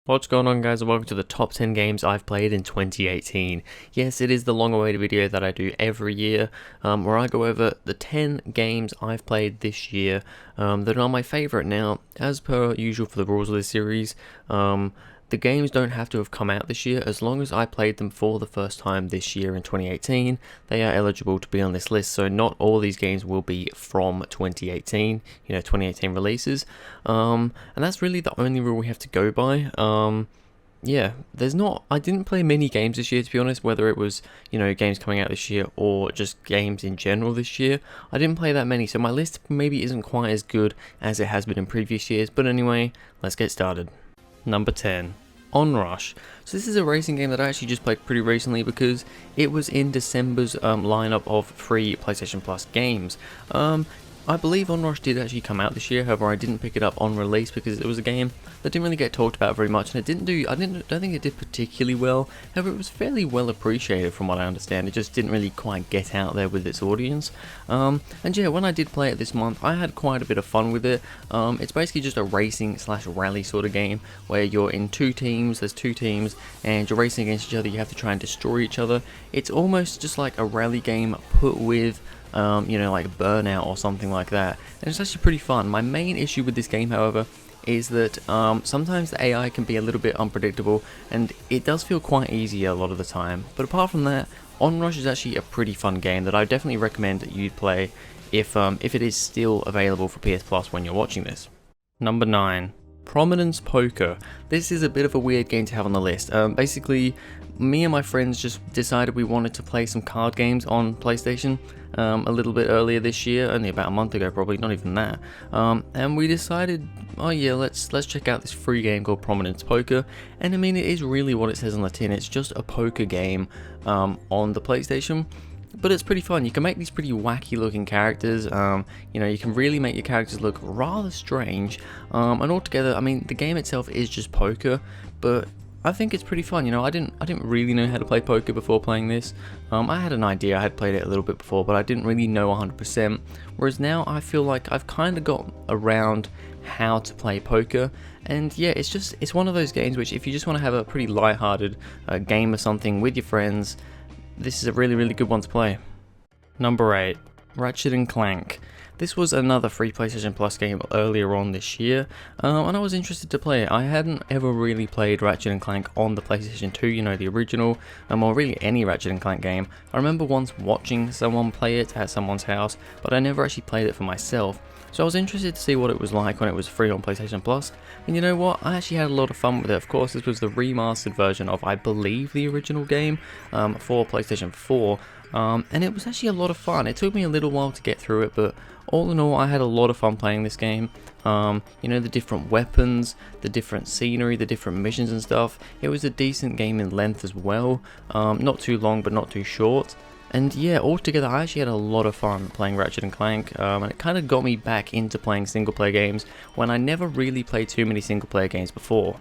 What's going on, guys, and welcome to the top 10 games I've played in 2018. Yes, it is the long awaited video that I do every year, where I go over the 10 games I've played this year that are my favourite. Now, as per usual for the rules of this series, the games don't have to have come out this year. As long as I played them for the first time this year in 2018, they are eligible to be on this list. So not all these games will be from 2018, 2018 releases. And that's really the only rule we have to go by. Yeah, I didn't play many games this year, to be honest, whether it was, games coming out this year or just games in general this year. I didn't play that many, so my list maybe isn't quite as good as it has been in previous years. But anyway, let's get started. Number 10, Onrush. So this is a racing game that I actually just played pretty recently because it was in December's lineup of free PlayStation Plus games. I believe Onrush did actually come out this year, however I didn't pick it up on release because it was a game that didn't really get talked about very much, and I don't think it did particularly well. However, it was fairly well appreciated from what I understand. It just didn't really quite get out there with its audience. And yeah, when I did play it this month, I had quite a bit of fun with it. It's basically just a racing / rally sort of game where you're in two teams, there's two teams, and you're racing against each other. You have to try and destroy each other. It's almost just like a rally game put with like Burnout or something like that, and it's actually pretty fun. My main issue with this game, however, is that sometimes the AI can be a little bit unpredictable, and it does feel quite easy a lot of the time. But apart from that, Onrush is actually a pretty fun game that I definitely recommend that you play if it is still available for PS Plus when you're watching this. Number 9. Prominence Poker. This is a bit of a weird game to have on the list. Basically, me and my friends just decided we wanted to play some card games on PlayStation a little bit earlier this year, only about a month ago, probably, not even that. And we decided, oh yeah, let's check out this free game called Prominence Poker. And I mean, it is really what it says on the tin. It's just a poker game on the PlayStation. But it's pretty fun. You can make these pretty wacky looking characters. You can really make your characters look rather strange. And altogether, I mean, the game itself is just poker, but I think it's pretty fun. I didn't really know how to play poker before playing this. I had an idea. I had played it a little bit before, but I didn't really know 100%. Whereas now I feel like I've kind of got around how to play poker. And yeah, it's one of those games which, if you just want to have a pretty lighthearted game or something with your friends, this is a really, really good one to play. Number 8, Ratchet Clank. This was another free PlayStation Plus game earlier on this year, and I was interested to play it. I hadn't ever really played Ratchet Clank on the PlayStation 2, the original, or really any Ratchet Clank game. I remember once watching someone play it at someone's house, but I never actually played it for myself. So I was interested to see what it was like when it was free on PlayStation Plus, and you know what, I actually had a lot of fun with it. Of course, this was the remastered version of, I believe, the original game for PlayStation 4, and it was actually a lot of fun. It took me a little while to get through it, but all in all, I had a lot of fun playing this game. The different weapons, the different scenery, the different missions and stuff. It was a decent game in length as well, not too long but not too short. And yeah, altogether I actually had a lot of fun playing Ratchet Clank, and it kind of got me back into playing single player games when I never really played too many single player games before.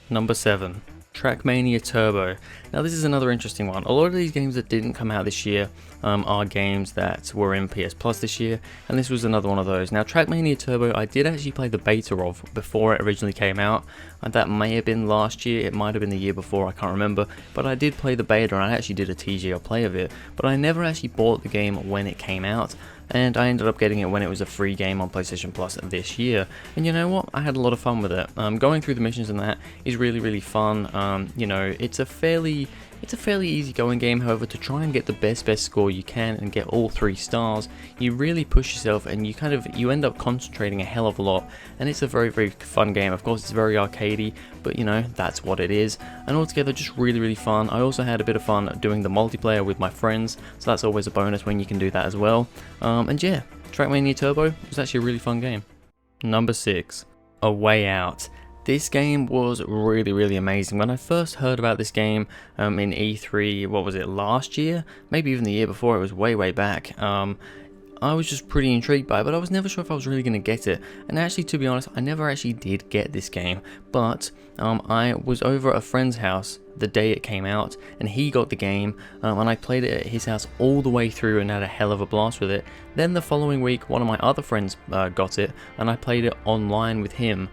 Number 7. TrackMania Turbo. Now this is another interesting one. A lot of these games that didn't come out this year are games that were in PS Plus this year, and this was another one of those. Now TrackMania Turbo, I did actually play the beta of before it originally came out, and that may have been last year, it might have been the year before, I can't remember, but I did play the beta and I actually did a TGL play of it, but I never actually bought the game when it came out, and I ended up getting it when it was a free game on PlayStation Plus this year. And you know what, I had a lot of fun with it. Going through the missions and that is really, really fun. It's a fairly easygoing game. However, to try and get the best score you can and get all 3 stars, you really push yourself, and you end up concentrating a hell of a lot, and it's a very, very fun game. Of course, it's very arcadey, but that's what it is, and altogether just really, really fun. I also had a bit of fun doing the multiplayer with my friends, so that's always a bonus when you can do that as well. And yeah, TrackMania Turbo was actually a really fun game. Number 6, A Way Out. This game was really, really amazing. When I first heard about this game in E3, what was it, last year? Maybe even the year before, it was way back. I was just pretty intrigued by it, but I was never sure if I was really going to get it. And actually, to be honest, I never actually did get this game, but I was over at a friend's house the day it came out, and he got the game, and I played it at his house all the way through and had a hell of a blast with it. Then the following week, one of my other friends got it, and I played it online with him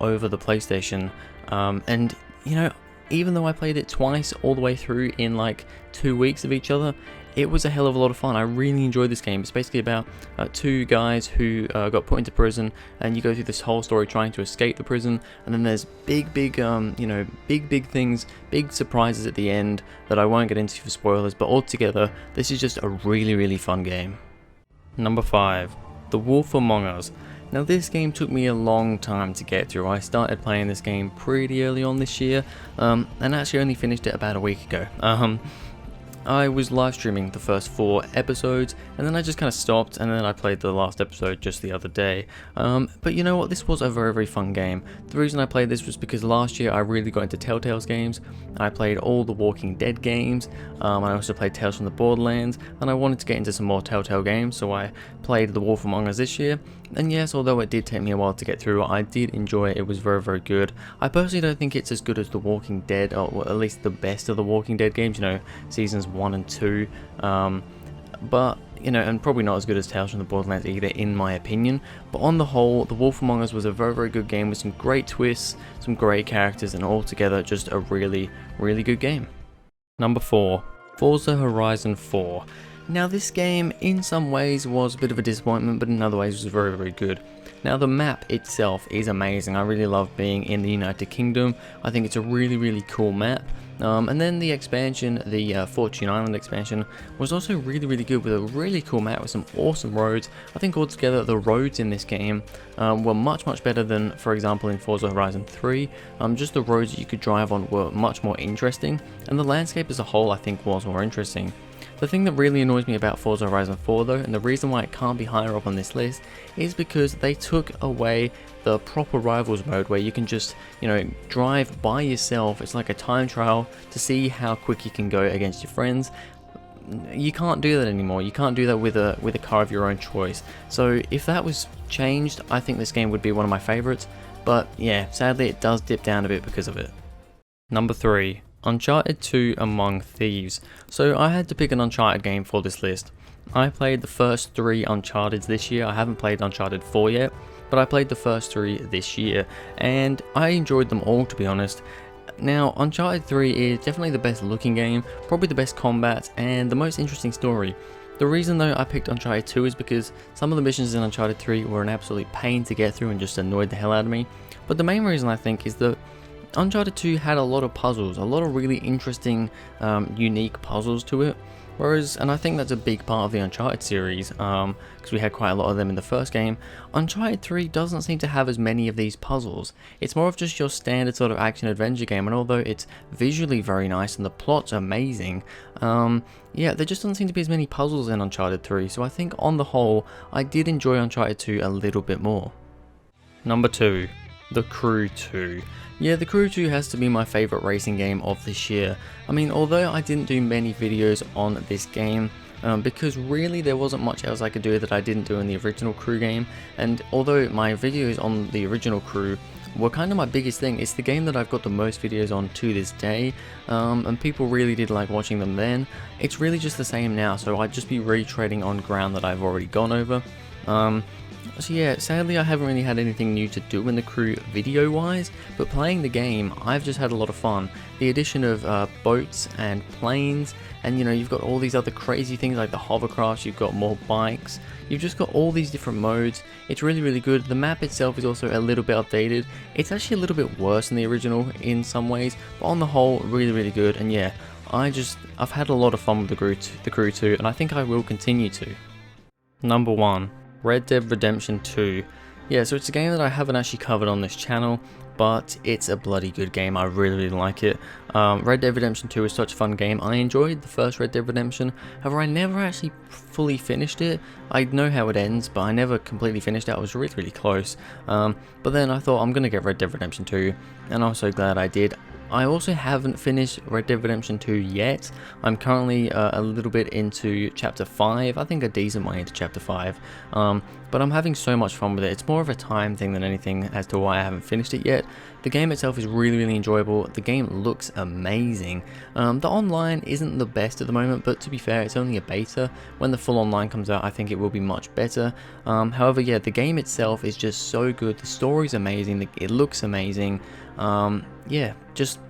over the PlayStation And you know, even though I played it twice all the way through in like 2 weeks of each other, it was a hell of a lot of fun. I really enjoyed this game. It's basically about two guys who got put into prison, and you go through this whole story trying to escape the prison. And then there's big things, big surprises at the end that I won't get into for spoilers. But altogether, this is just a really fun game. Number 5, The Wolf Among Us. Now this game took me a long time to get through. I started playing this game pretty early on this year, and actually only finished it about a week ago. I was live streaming the first 4 episodes, and then I just kind of stopped, and then I played the last episode just the other day. But you know what, this was a very fun game. The reason I played this was because last year I really got into Telltale's games. I played all the Walking Dead games, I also played Tales from the Borderlands, and I wanted to get into some more Telltale games, so I played The Wolf Among Us this year. And yes, although it did take me a while to get through, I did enjoy it. It was very good. I personally don't think it's as good as The Walking Dead, or at least the best of the Walking Dead games, you know, seasons 1 and 2. But, you know, and probably not as good as Tales from the Borderlands either, in my opinion. But on the whole, The Wolf Among Us was a very good game with some great twists, some great characters, and altogether just a really good game. Number 4, Forza Horizon 4. Now this game in some ways was a bit of a disappointment, but in other ways was very good. Now the map itself is amazing. I really love being in the United Kingdom. I think it's a really cool map. And then the expansion, the Fortune Island expansion, was also really good with a really cool map with some awesome roads. I think altogether the roads in this game were much better than, for example, in Forza Horizon 3. Just the roads that you could drive on were much more interesting, and the landscape as a whole I think was more interesting. The thing that really annoys me about Forza Horizon 4 though, and the reason why it can't be higher up on this list, is because they took away the proper rivals mode where you can just, you know, drive by yourself. It's like a time trial to see how quick you can go against your friends. You can't do that anymore. You can't do that with a car of your own choice. So if that was changed, I think this game would be one of my favorites. But yeah, sadly it does dip down a bit because of it. Number 3. Uncharted 2 Among Thieves. So I had to pick an Uncharted game for this list. I played the first 3 Uncharteds this year. I haven't played Uncharted 4 yet, but I played the first 3 this year, and I enjoyed them all, to be honest. Now, Uncharted 3 is definitely the best looking game, probably the best combat, and the most interesting story. The reason though I picked Uncharted 2 is because some of the missions in Uncharted 3 were an absolute pain to get through and just annoyed the hell out of me. But the main reason I think is that Uncharted 2 had a lot of puzzles, a lot of really interesting, unique puzzles to it. Whereas, and I think that's a big part of the Uncharted series, because we had quite a lot of them in the first game, Uncharted 3 doesn't seem to have as many of these puzzles. It's more of just your standard sort of action-adventure game, and although it's visually very nice and the plot's amazing, yeah, there just doesn't seem to be as many puzzles in Uncharted 3, so I think on the whole, I did enjoy Uncharted 2 a little bit more. Number 2. The Crew 2. Yeah, The Crew 2 has to be my favourite racing game of this year. I mean, although I didn't do many videos on this game, because really there wasn't much else I could do that I didn't do in the original Crew game, and although my videos on the original Crew were kind of my biggest thing, it's the game that I've got the most videos on to this day, and people really did like watching them then. It's really just the same now, so I'd just be retreading on ground that I've already gone over. So yeah, sadly I haven't really had anything new to do in the Crew video wise, but playing the game I've just had a lot of fun. The addition of boats and planes, and you know, you've got all these other crazy things like the hovercrafts, you've got more bikes, you've just got all these different modes. It's really good. The map itself is also a little bit updated. It's actually a little bit worse than the original in some ways, but on the whole really good. And yeah, I've had a lot of fun with the Crew 2, and I think I will continue to. Number 1. Red Dead Redemption 2. Yeah, so it's a game that I haven't actually covered on this channel, but it's a bloody good game. I really like it. Red Dead Redemption 2 is such a fun game. I enjoyed the first Red Dead Redemption, however I never actually fully finished it. I know how it ends, but I never completely finished it. I was really close. But then I thought I'm going to get Red Dead Redemption 2, and I'm so glad I did. I also haven't finished Red Dead Redemption 2 yet. I'm currently a little bit into Chapter 5, I think a decent way into Chapter 5. But but I'm having so much fun with it. It's more of a time thing than anything as to why I haven't finished it yet. The game itself is really enjoyable. The game looks amazing. The online isn't the best at the moment, but to be fair, it's only a beta. When the full online comes out, I think it will be much better. However, yeah, the game itself is just so good. The story's amazing. It looks amazing. Yeah, just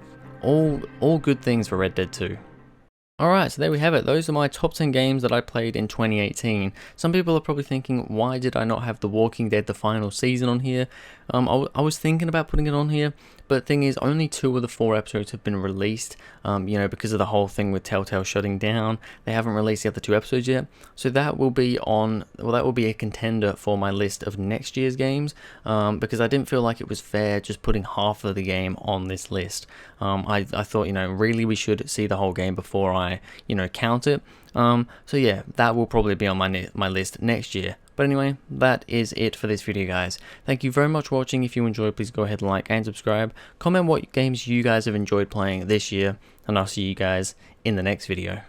all good things for Red Dead 2. Alright, so there we have it. Those are my top 10 games that I played in 2018. Some people are probably thinking, why did I not have The Walking Dead, the final season on here? I was thinking about putting it on here, but the thing is, only 2 of the 4 episodes have been released, you know, because of the whole thing with Telltale shutting down. They haven't released the other 2 episodes yet, so that will be on, well, that will be a contender for my list of next year's games, because I didn't feel like it was fair just putting half of the game on this list. I thought, you know, really we should see the whole game before I, you know, count it. So yeah, that will probably be on my list next year. But anyway, that is it for this video, guys. Thank you very much for watching. If you enjoyed, please go ahead and like and subscribe. Comment what games you guys have enjoyed playing this year, and I'll see you guys in the next video.